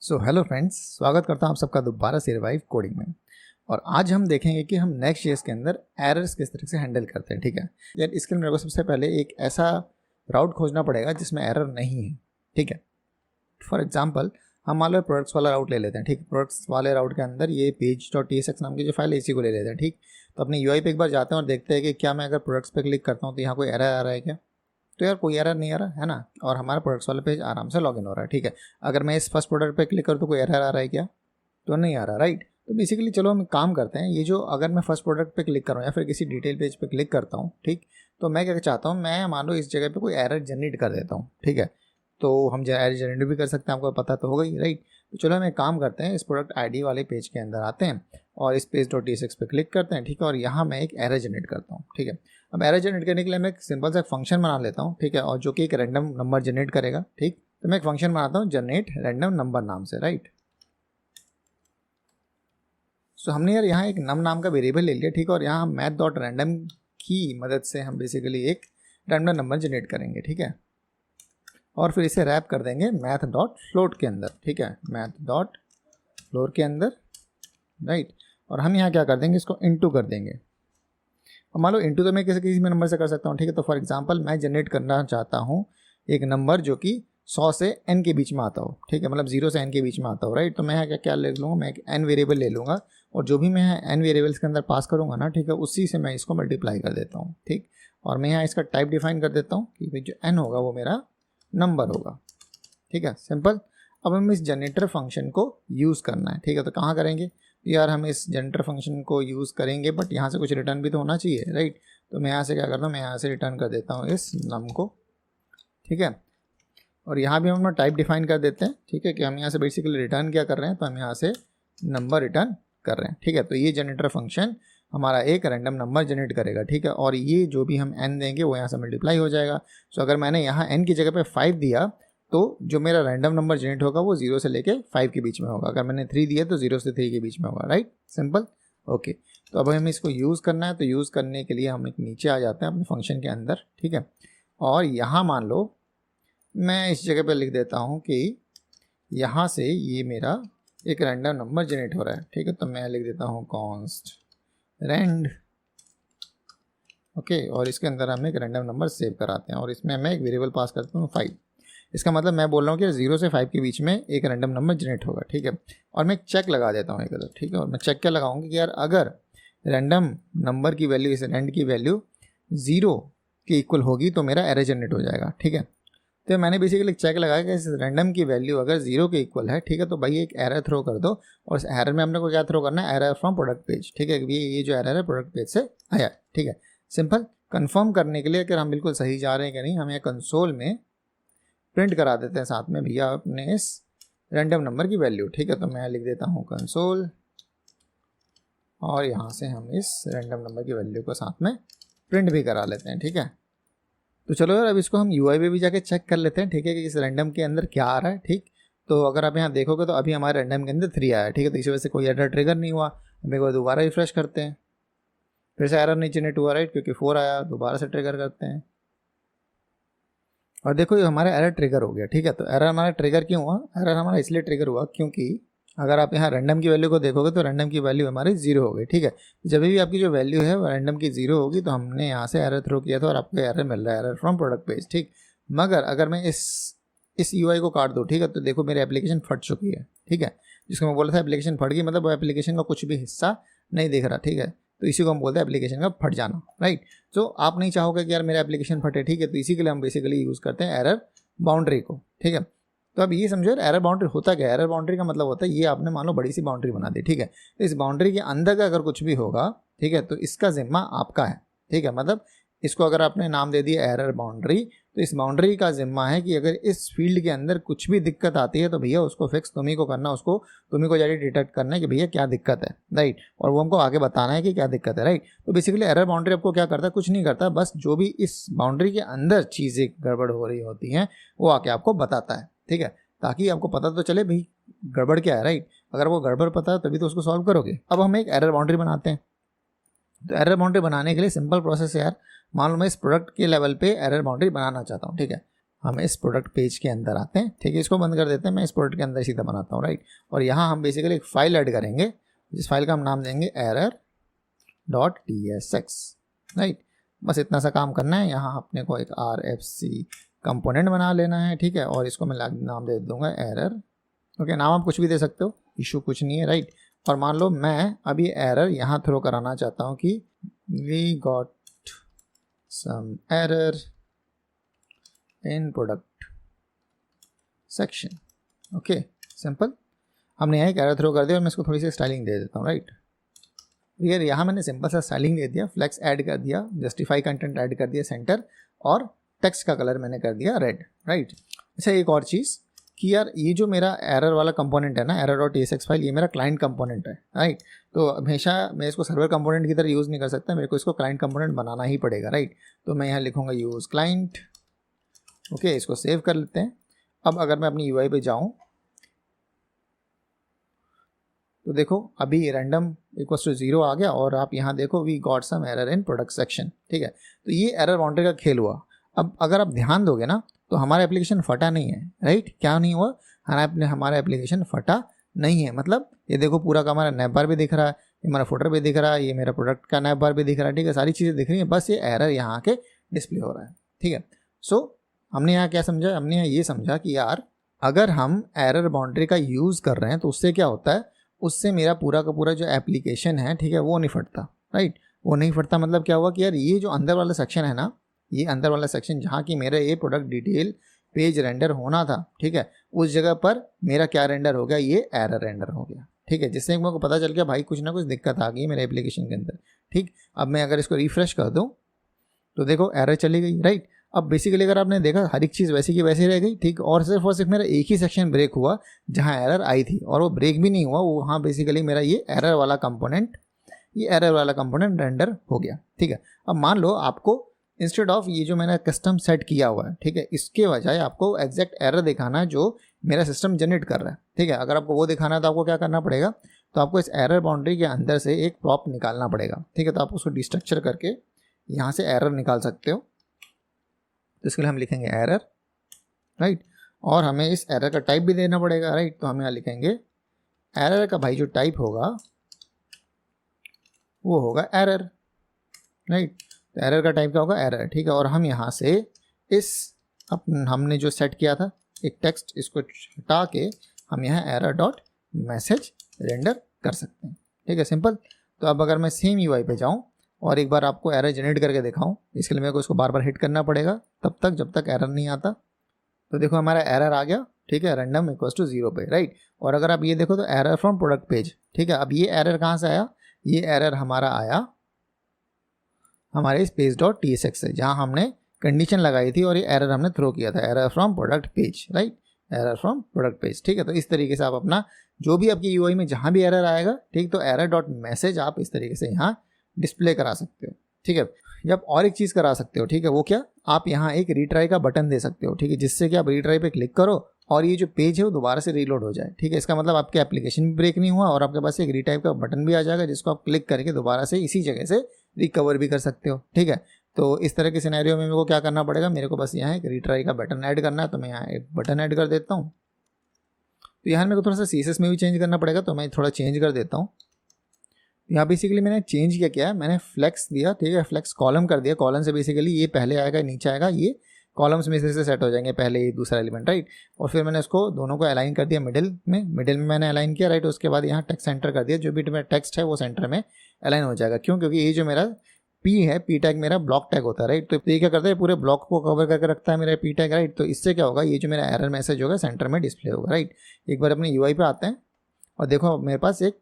So hello friends, स्वागत करता हूं आप सबका दोबारा से रिवाइव कोडिंग में। और आज हम देखेंगे कि हम नेक्स्ट.जेएस के अंदर एरर्स किस तरह से हैंडल करते हैं। ठीक है यार, इसके लिए मेरे को सबसे पहले एक ऐसा राउट खोजना पड़ेगा जिसमें एरर नहीं है। ठीक है, फॉर एग्जांपल हम मान लो प्रोडक्ट्स वाला राउट ले लेते हैं। ठीक, प्रोडक्ट्स वाले राउट के अंदर ये page.tsx नाम की जो फाइल है इसी को ले लेते हैं। ठीक, तो अपने यूआई पे एक बार जाते हैं और देखते हैं कि क्या मैं अगर प्रोडक्ट्स पे क्लिक करता हूँ तो यहाँ कोई एरर आ रहा है क्या। तो यार कोई एरर नहीं आ रहा है ना, और हमारा प्रोडक्ट्स वाला पेज आराम से लॉगिन हो रहा है। ठीक है, अगर मैं इस फर्स्ट प्रोडक्ट पे क्लिक करूँ तो कोई एरर आ रहा है क्या? तो नहीं आ रहा, राइट। तो बेसिकली चलो हम काम करते हैं, ये जो अगर मैं फर्स्ट प्रोडक्ट पे क्लिक करूँ या फिर किसी डिटेल पेज पे क्लिक करता हूँ, ठीक, तो मैं क्या चाहता हूँ, मैं मान लो इस जगह पे कोई एरर जनरेट कर देता हूँ। ठीक है, तो हम एरर जनरेट भी कर सकते हैं, आपको पता तो होगा ही, राइट। तो चलो हम एक काम करते हैं, इस प्रोडक्ट आईडी वाले पेज के अंदर आते हैं और इस page.tsx पे क्लिक करते हैं। ठीक है, और यहाँ मैं एक एरर जनरेट करता हूँ। ठीक है, अब एरर जनरेट करने के लिए मैं एक सिंपल सा फंक्शन बना लेता हूँ। ठीक है, और जो कि एक रैंडम नंबर जनरेट करेगा। ठीक, तो मैं एक फंक्शन बनाता हूँ जनरेट रैंडम नंबर नाम से, राइट। सो हमने यार यहाँ एक नम नाम का वेरिएबल ले लिया। ठीक है, और यहाँ हम math.random की मदद से हम बेसिकली एक रैंडम नंबर जनरेट करेंगे। ठीक है, और फिर इसे रैप कर देंगे math.float के अंदर। ठीक है, math.float के अंदर, राइट। और हम यहाँ क्या कर देंगे, इसको इंटू कर देंगे। अब मान लो इंटू तो मैं किसी में नंबर से कर सकता हूँ। ठीक है, तो फॉर एग्जांपल मैं जनरेट करना चाहता हूँ एक नंबर जो कि 100 से n के बीच में आता हो। ठीक है, मतलब 0 से n के बीच में आता हो, राइट। तो मैं यहाँ क्या ले लूँगा, मैं एक n वेरिएबल ले लूँगा और जो भी मैं n वेरिएबल्स के अंदर पास करूँगा ना, ठीक है, उसी से मैं इसको मल्टीप्लाई कर देता हूँ। ठीक, और मैं यहाँ इसका टाइप डिफाइन कर देता हूँ कि भाई जो n होगा वो मेरा नंबर होगा। ठीक है, सिंपल। अब हम इस जनरेटर फंक्शन को यूज़ करना है। ठीक है, तो कहाँ करेंगे यार, हम इस जनरेटर फंक्शन को यूज़ करेंगे, बट यहाँ से कुछ रिटर्न भी तो होना चाहिए, राइट। तो मैं यहाँ से क्या करता हूँ, मैं यहाँ से रिटर्न कर देता हूँ इस नम को। ठीक है, और यहाँ भी हम अपना टाइप डिफाइन कर देते हैं। ठीक है, कि हम यहाँ से बेसिकली रिटर्न क्या कर रहे हैं, तो हम यहाँ से नंबर रिटर्न कर रहे हैं। ठीक है, तो ये जनरेटर फंक्शन हमारा एक रैंडम नंबर जनरेट करेगा। ठीक है, और ये जो भी हम n देंगे वो यहाँ से मल्टीप्लाई हो जाएगा। सो अगर मैंने यहाँ n की जगह पे 5 दिया तो जो मेरा रैंडम नंबर जनरेट होगा वो 0 से लेके 5 के बीच में होगा। अगर मैंने 3 दिया तो 0 से 3 के बीच में होगा, राइट, सिंपल। ओके, तो अब हमें इसको यूज़ करना है, तो यूज़ करने के लिए हम एक नीचे आ जाते हैं अपने फंक्शन के अंदर। ठीक है, और यहाँ मान लो मैं इस जगह पे लिख देता हूँ कि यहाँ से ये मेरा एक रैंडम नंबर जनरेट हो रहा है। ठीक है, तो मैं लिख देता हूँ कॉन्स्ट रैंड। ओके, और इसके अंदर हम एक रैंडम नंबर सेव कराते हैं और इसमें मैं एक वेरिएबल पास करता हूँ 5। इसका मतलब मैं बोल रहा हूँ कि 0 से 5 के बीच में एक रैंडम नंबर जनरेट होगा। ठीक है, और मैं एक चेक लगा देता हूँ एक अदर। ठीक है, और मैं चेक क्या लगाऊंगा कि यार अगर रैंडम नंबर की वैल्यू, इस रैंड की वैल्यू 0 के इक्वल होगी तो मेरा एरर जनरेट हो जाएगा। ठीक है, तो मैंने बेसिकली चेक लगाया कि इस रैंडम की वैल्यू अगर 0 के इक्वल है, ठीक है, तो भाई एक एरर थ्रो कर दो। और इस एरर में हमने को क्या थ्रो करना है, एरर फ्रॉम प्रोडक्ट पेज। ठीक है, ये जो एरर है प्रोडक्ट पेज से आया। ठीक है, सिंपल। कंफर्म करने के लिए कि हम बिल्कुल सही जा रहे हैं कि नहीं, हम यहाँ कंसोल में प्रिंट करा देते हैं साथ में भैया अपने इस रैंडम नंबर की वैल्यू। ठीक है, तो मैं लिख देता हूँ कंसोल और यहाँ से हम इस रैंडम नंबर की वैल्यू को साथ में प्रिंट भी करा लेते हैं। ठीक है, तो चलो यार अब इसको हम यूआई पे भी जाके चेक कर लेते हैं। ठीक है, कि इस रैंडम के अंदर क्या आ रहा है। ठीक, तो अगर आप यहाँ देखोगे तो अभी हमारे रैंडम के अंदर 3 आया है। ठीक है, तो इसी वजह से कोई एरर ट्रिगर नहीं हुआ। हम एक बार दोबारा रिफ्रेश करते हैं, फिर से एरर नहीं जनरेट हुआ, राइट, क्योंकि 4 आया। दोबारा से ट्रिगर करते हैं और देखो ये हमारा एरर ट्रिगर हो गया। ठीक है, तो एरर हमारा ट्रिगर क्यों हुआ, एरर हमारा इसलिए ट्रिगर हुआ क्योंकि अगर आप यहाँ रैंडम की वैल्यू को देखोगे तो रैंडम की वैल्यू हमारी 0 हो गई। ठीक है, जब भी आपकी जो वैल्यू है रैंडम की 0 होगी तो हमने यहाँ से एरर थ्रो किया था और आपको एरर मिल रहा है, एरर फ्रॉम प्रोडक्ट पेज। ठीक, मगर अगर मैं इस यूआई को काट दूँ, ठीक है, तो देखो मेरी एप्लीकेशन फट चुकी है। ठीक है, जिसको मैं बोला था एप्लीकेशन फट गई, मतलब वो एप्लीकेशन का कुछ भी हिस्सा नहीं दिख रहा। ठीक है, तो इसी को हम बोलते हैं एप्लीकेशन का फट जाना, राइट। तो आप नहीं चाहोगे कि यार मेरा एप्लीकेशन फटे। ठीक है, तो इसी के लिए हम बेसिकली यूज़ करते हैं एरर बाउंड्री को। ठीक है, तो अब ये समझो एरर बाउंड्री होता क्या है। एरर बाउंड्री का मतलब होता है ये आपने मान लो बड़ी सी बाउंड्री बना दी। ठीक है, तो इस बाउंड्री के अंदर का अगर कुछ भी होगा, ठीक है, तो इसका जिम्मा आपका है। ठीक है, मतलब इसको अगर आपने नाम दे दिया एरर बाउंड्री, तो इस बाउंड्री का जिम्मा है कि अगर इस फील्ड के अंदर कुछ भी दिक्कत आती है तो भैया उसको फिक्स तुम्ही को करना, उसको तुम्ही को जाके डिटेक्ट करना है कि भैया क्या दिक्कत है, राइट, और वो हमको आगे बताना है कि क्या दिक्कत है, राइट। तो बेसिकली एरर बाउंड्री आपको क्या करता है, कुछ नहीं करता, बस जो भी इस बाउंड्री के अंदर चीज़ें गड़बड़ हो रही होती हैं वो आके आपको बताता है। ठीक है, ताकि आपको पता तो चले भाई गड़बड़ क्या है, राइट। अगर वो गड़बड़ पता है तभी तो उसको सॉल्व करोगे। अब हम एक एरर बाउंड्री बनाते हैं। तो एरर बाउंड्री बनाने के लिए सिंपल प्रोसेस है यार, मान लो मैं इस प्रोडक्ट के लेवल पे एरर बाउंड्री बनाना चाहता हूँ। ठीक है, हम इस प्रोडक्ट पेज के अंदर आते हैं, ठीक है, इसको बंद कर देते हैं, मैं इस प्रोडक्ट के अंदर सीधा बनाता हूँ, राइट। और यहाँ हम बेसिकली एक फाइल ऐड करेंगे, जिस फाइल का हम नाम देंगे error.tsx, राइट। बस इतना सा काम करना है। यहाँ अपने को एक RFC कंपोनेंट बना लेना है, ठीक है, और इसको मैं नाम दे दूंगा एरर, ओके। नाम आप कुछ भी दे सकते हो, इशू कुछ नहीं है, राइट। और मान लो मैं अभी एरर यहाँ थ्रो कराना चाहता हूँ कि we got some error in product section, okay, simple. हमने यहाँ एक एरर थ्रो कर दिया और मैं इसको थोड़ी सी स्टाइलिंग दे देता हूँ, राइट। यार यहाँ मैंने सिंपल सा स्टाइलिंग दे दिया, फ्लेक्स ऐड कर दिया, जस्टिफाई कंटेंट ऐड कर दिया सेंटर, और टेक्स्ट का कलर मैंने कर दिया रेड, राइट। अच्छा, एक और चीज़ कि यार ये जो मेरा एरर वाला कंपोनेंट है ना, error.tsx फाइल, ये मेरा क्लाइंट कंपोनेंट है, राइट। तो हमेशा मैं इसको सर्वर कंपोनेंट की तरह यूज़ नहीं कर सकता, मेरे को इसको क्लाइंट कंपोनेंट बनाना ही पड़ेगा, राइट। तो मैं यहाँ लिखूँगा यूज़ क्लाइंट, ओके, इसको सेव कर लेते हैं। अब अगर मैं अपनी UI पे जाऊँ तो देखो अभी रैंडम इक्वल्स टू 0 आ गया, और आप यहाँ देखो we got some error in product section, ठीक है। तो ये एरर बाउंड्री का खेल हुआ। अब अगर आप ध्यान दोगे ना तो हमारा एप्लीकेशन फटा नहीं है, राइट। क्या नहीं हुआ, हमारा एप्लीकेशन फटा नहीं है। मतलब ये देखो पूरा का हमारा नैप बार भी दिख रहा है, ये हमारा फुटर भी दिख रहा है, ये मेरा प्रोडक्ट का नैप बार भी दिख रहा है, ठीक है, सारी चीज़ें दिख रही हैं, बस ये एरर यहाँ आके डिस्प्ले हो रहा है, ठीक है। सो हमने यहाँ क्या समझा, हमने यहाँ ये समझा कि यार अगर हम एरर बाउंड्री का यूज़ कर रहे हैं तो उससे क्या होता है, उससे मेरा पूरा का पूरा जो एप्लीकेशन है, ठीक है, वो नहीं फटता, राइट। वो नहीं फटता मतलब क्या हुआ कि यार ये जो अंदर वाला सेक्शन है ना, ये अंदर वाला सेक्शन जहाँ की मेरा ये प्रोडक्ट डिटेल पेज रेंडर होना था, ठीक है, उस जगह पर मेरा क्या रेंडर हो गया, ये एरर रेंडर हो गया, ठीक है। जिससे मेरे को पता चल गया भाई कुछ ना कुछ दिक्कत आ गई है मेरे एप्लीकेशन के अंदर, ठीक। अब मैं अगर इसको रिफ्रेश कर दूँ तो देखो एरर चली गई, राइट। अब बेसिकली अगर आपने देखा हर एक चीज़ वैसी की वैसी रह गई, ठीक। और सिर्फ मेरा एक ही सेक्शन ब्रेक हुआ जहाँ एरर आई थी, और वो ब्रेक भी नहीं हुआ, वो वहाँ बेसिकली मेरा ये एरर वाला कंपोनेंट रेंडर हो गया, ठीक है। अब मान लो आपको इंस्टेड ऑफ ये जो मैंने कस्टम सेट किया हुआ है, ठीक है, इसके बजाय आपको एग्जैक्ट एरर दिखाना है जो मेरा सिस्टम जनरेट कर रहा है, ठीक है। अगर आपको वो दिखाना है तो आपको क्या करना पड़ेगा, तो आपको इस एरर बाउंड्री के अंदर से एक प्रॉप निकालना पड़ेगा, ठीक है। तो आप उसको डिस्ट्रक्चर करके यहाँ से एरर निकाल सकते हो। तो इसके लिए हम लिखेंगे एरर, राइट। और हमें इस एरर का टाइप भी देना पड़ेगा, राइट। तो हम यहाँ लिखेंगे एरर का भाई जो टाइप होगा वो होगा एरर, राइट। तो एरर का टाइप क्या होगा, एरर, ठीक है। और हम यहाँ से इस हमने जो सेट किया था एक टेक्स्ट, इसको हटा के हम यहाँ error.message रेंडर कर सकते हैं, ठीक है, सिंपल। तो अब अगर मैं सेम UI पे जाऊँ और एक बार आपको एरर जनरेट करके दिखाऊं, इसके लिए मेरे को इसको बार बार हिट करना पड़ेगा तब तक जब तक एरर नहीं आता। तो देखो हमारा एरर आ गया, ठीक है, रैंडम इक्वल्स टू 0 पे, राइट। और अगर आप ये देखो तो एरर फ्रॉम प्रोडक्ट पेज, ठीक है। अब ये एरर कहाँ से आया, ये एरर हमारा आया हमारे इस page.tsx से, जहाँ हमने कंडीशन लगाई थी और ये एरर हमने थ्रो किया था, error from product page, right, error from product page, ठीक है। तो इस तरीके से आप अपना जो भी आपकी UI में जहाँ भी एरर आएगा, ठीक, तो error.message आप इस तरीके से यहाँ डिस्प्ले करा सकते हो, ठीक है। जब और एक चीज़ करा सकते हो, ठीक है, वो क्या, आप यहाँ एक रीट्राई का बटन दे सकते हो, ठीक है, जिससे कि आप रीट्राई पे क्लिक करो और ये जो पेज है वो दोबारा से रीलोड हो जाए, ठीक है। इसका मतलब आपके एप्लीकेशन भी ब्रेक नहीं हुआ और आपके पास एक रीटाइप का बटन भी आ जाएगा जिसको आप क्लिक करके दोबारा से इसी जगह से रिकवर भी कर सकते हो, ठीक है। तो इस तरह के सिनेरियो में मेरे को क्या करना पड़ेगा, मेरे को बस यहाँ एक रीट्राई का बटन ऐड करना है, तो मैं यहाँ एक बटन ऐड कर देता हूँ। तो यहाँ मेरे को थोड़ा सा CSS में भी चेंज करना पड़ेगा, तो मैं थोड़ा चेंज कर देता हूँ। यहाँ बेसिकली मैंने चेंज किया है, मैंने फ्लेक्स दिया, ठीक है, फ्लेक्स कॉलम कर दिया। कॉलम से बेसिकली ये पहले आएगा नीचे आएगा, ये कॉलम्स में से सेट हो जाएंगे, पहले ये दूसरा एलिमेंट, राइट। और फिर मैंने इसको दोनों को अलाइन कर दिया मिडिल में मैंने अलाइन किया, राइट। उसके बाद यहाँ टेक्स्ट सेंटर कर दिया, जो भी मेरा टेक्स्ट है वो सेंटर में अलाइन हो जाएगा। क्यों, क्योंकि ये जो मेरा P है, P टैग मेरा ब्लॉक टैग होता है, राइट। तो ये क्या करता है, पूरे ब्लॉक को कवर करके रखता है मेरा P टैग, राइट। तो इससे क्या होगा, ये जो मेरा एरर मैसेज होगा सेंटर में डिस्प्ले होगा, राइट। एक बार अपने UI पे आते हैं और देखो मेरे पास एक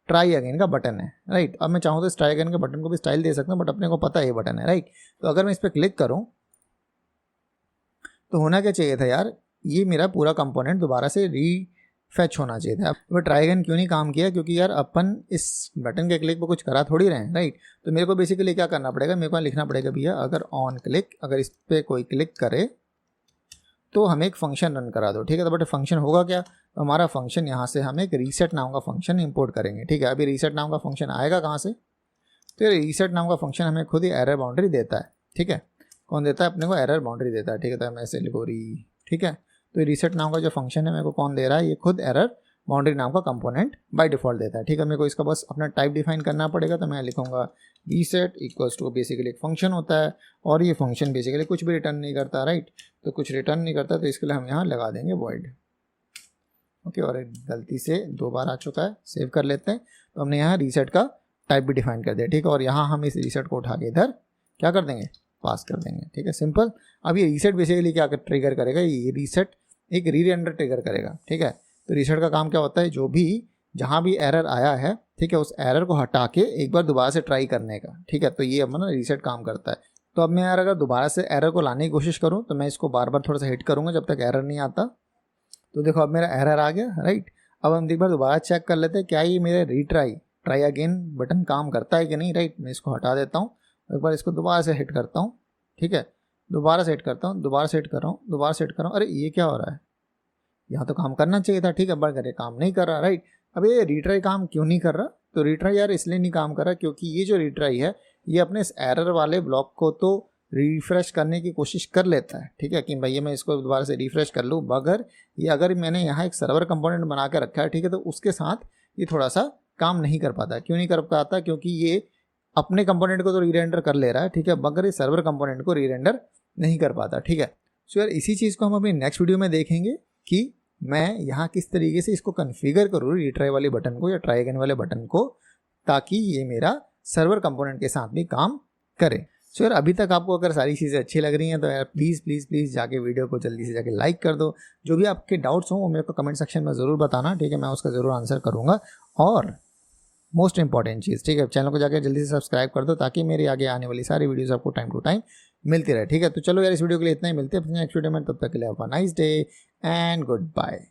ट्राई अगेन का बटन है, राइट। अब मैं चाहूँ तो इस ट्राई अगेन के बटन को भी स्टाइल दे सकता हूँ, बट अपने को पता है ये बटन है, राइट। तो अगर मैं इस पर क्लिक करूँ तो होना क्या चाहिए था यार, ये मेरा पूरा कंपोनेंट दोबारा से रीफेच होना चाहिए था। अब ट्राई अगेन क्यों नहीं काम किया, क्योंकि यार अपन इस बटन के क्लिक पर कुछ करा थोड़ी रहे हैं, राइट। तो मेरे को बेसिकली क्या करना पड़ेगा, मेरे को लिखना पड़ेगा भैया अगर ऑन क्लिक, अगर इस पर कोई क्लिक करे तो हमें एक फंक्शन रन करा दो, ठीक है। तो बट फंक्शन होगा क्या, तो हमारा फंक्शन यहाँ से हम एक रीसेट नाम का फंक्शन इंपोर्ट करेंगे, ठीक है। अभी रीसेट नाम का फंक्शन आएगा कहाँ से, तो ये रीसेट नाम का फंक्शन हमें खुद ही एरर बाउंड्री देता है, ठीक है। कौन देता है अपने को, एरर बाउंड्री देता है, ठीक है। तो मैं ऐसे लिखो ठीक है। तो ये रीसेट नाम का जो फंक्शन है मेरे को कौन दे रहा है, ये खुद एरर बाउंड्री नाम का कंपोनेंट बाय डिफॉल्ट देता है, ठीक है। मेरे को इसका बस अपना टाइप डिफाइन करना पड़ेगा, तो मैं लिखूंगा रीसेट इक्वल्स टू, बेसिकली एक फंक्शन होता है और ये फंक्शन बेसिकली कुछ भी रिटर्न नहीं करता, राइट। तो कुछ रिटर्न नहीं करता, तो इसके लिए हम यहाँ लगा देंगे वॉइड, ओके। और एक गलती से 2 बार आ चुका है, सेव कर लेते हैं। तो हमने यहाँ रीसेट का टाइप भी डिफाइन कर दिया, ठीक है। और यहाँ हम इस रीसेट को उठा के इधर क्या कर देंगे, पास कर देंगे, ठीक है, सिंपल। अब ये रीसेट बेसिकली क्या ट्रिगर करेगा, ये रीसेट एक रीरेंडर ट्रिगर करेगा, ठीक है। तो रीसेट का काम क्या होता है, जो भी जहाँ भी एरर आया है, ठीक है, उस एरर को हटा के एक बार दोबारा से ट्राई करने का, ठीक है। तो ये अपना रीसेट काम करता है। तो अब मैं यार अगर दोबारा से एरर को लाने की कोशिश करूँ तो मैं इसको बार बार थोड़ा सा हिट करूँगा जब तक एरर नहीं आता। तो देखो अब मेरा एरर आ गया, राइट। अब हम एक बार दोबारा चेक कर लेते हैं क्या ये मेरे ट्राई अगेन बटन काम करता है कि नहीं, राइट। मैं इसको हटा देता हूँ, एक बार इसको दोबारा से हिट करता हूँ, ठीक है। दोबारा से हिट करता हूँ, दोबारा से हिट कर रहा हूँ, दोबारा से हिट कर रहा हूँ। अरे ये क्या हो रहा है, यहाँ तो काम करना चाहिए था, ठीक है, बढ़ करे काम नहीं कर रहा, राइट। अब ये रीट्राई काम क्यों नहीं कर रहा, तो रीट्राई यार इसलिए नहीं काम कर रहा क्योंकि ये जो रीट्राई है ये अपने इस एरर वाले ब्लॉक को तो रिफ्रेश करने की कोशिश कर लेता है, ठीक है, कि भैया मैं इसको दोबारा से रिफ्रेश कर लूँ, मगर ये अगर मैंने यहाँ एक सर्वर कंपोनेंट बना के रखा है, ठीक है, तो उसके साथ ये थोड़ा सा काम नहीं कर पाता। क्यों नहीं कर पाता, क्योंकि ये अपने कंपोनेंट को तो रीरेंडर कर ले रहा है, ठीक है, मगर ये सर्वर कंपोनेंट को रीरेंडर नहीं कर पाता, ठीक है। सो यार इसी चीज़ को हम अभी नेक्स्ट वीडियो में देखेंगे कि मैं यहाँ किस तरीके से इसको कन्फिगर करूँ रीट्राई वाले बटन को या ट्राई अगेन वाले बटन को, ताकि ये मेरा सर्वर कंपोनेंट के साथ भी काम करे। सो यार अभी तक आपको अगर सारी चीज़ें अच्छी लग रही हैं तो यार प्लीज़ जाके वीडियो को जल्दी से जाके लाइक कर दो। जो भी आपके डाउट्स हों वो मेरे को कमेंट सेक्शन में ज़रूर बताना, ठीक है, मैं उसका ज़रूर आंसर करूँगा। और मोस्ट इंपॉर्टेंट चीज़, ठीक है, चैनल को जाकर जल्दी से सब्सक्राइब कर दो ताकि मेरी आगे आने वाली सारी वीडियोस आपको टाइम टू टाइम मिलती रहे, ठीक है। तो चलो यार इस वीडियो के लिए इतना ही, मिलते हैं अपने नेक्स्ट वीडियो में, तब तक के लिए have a nice day and good bye.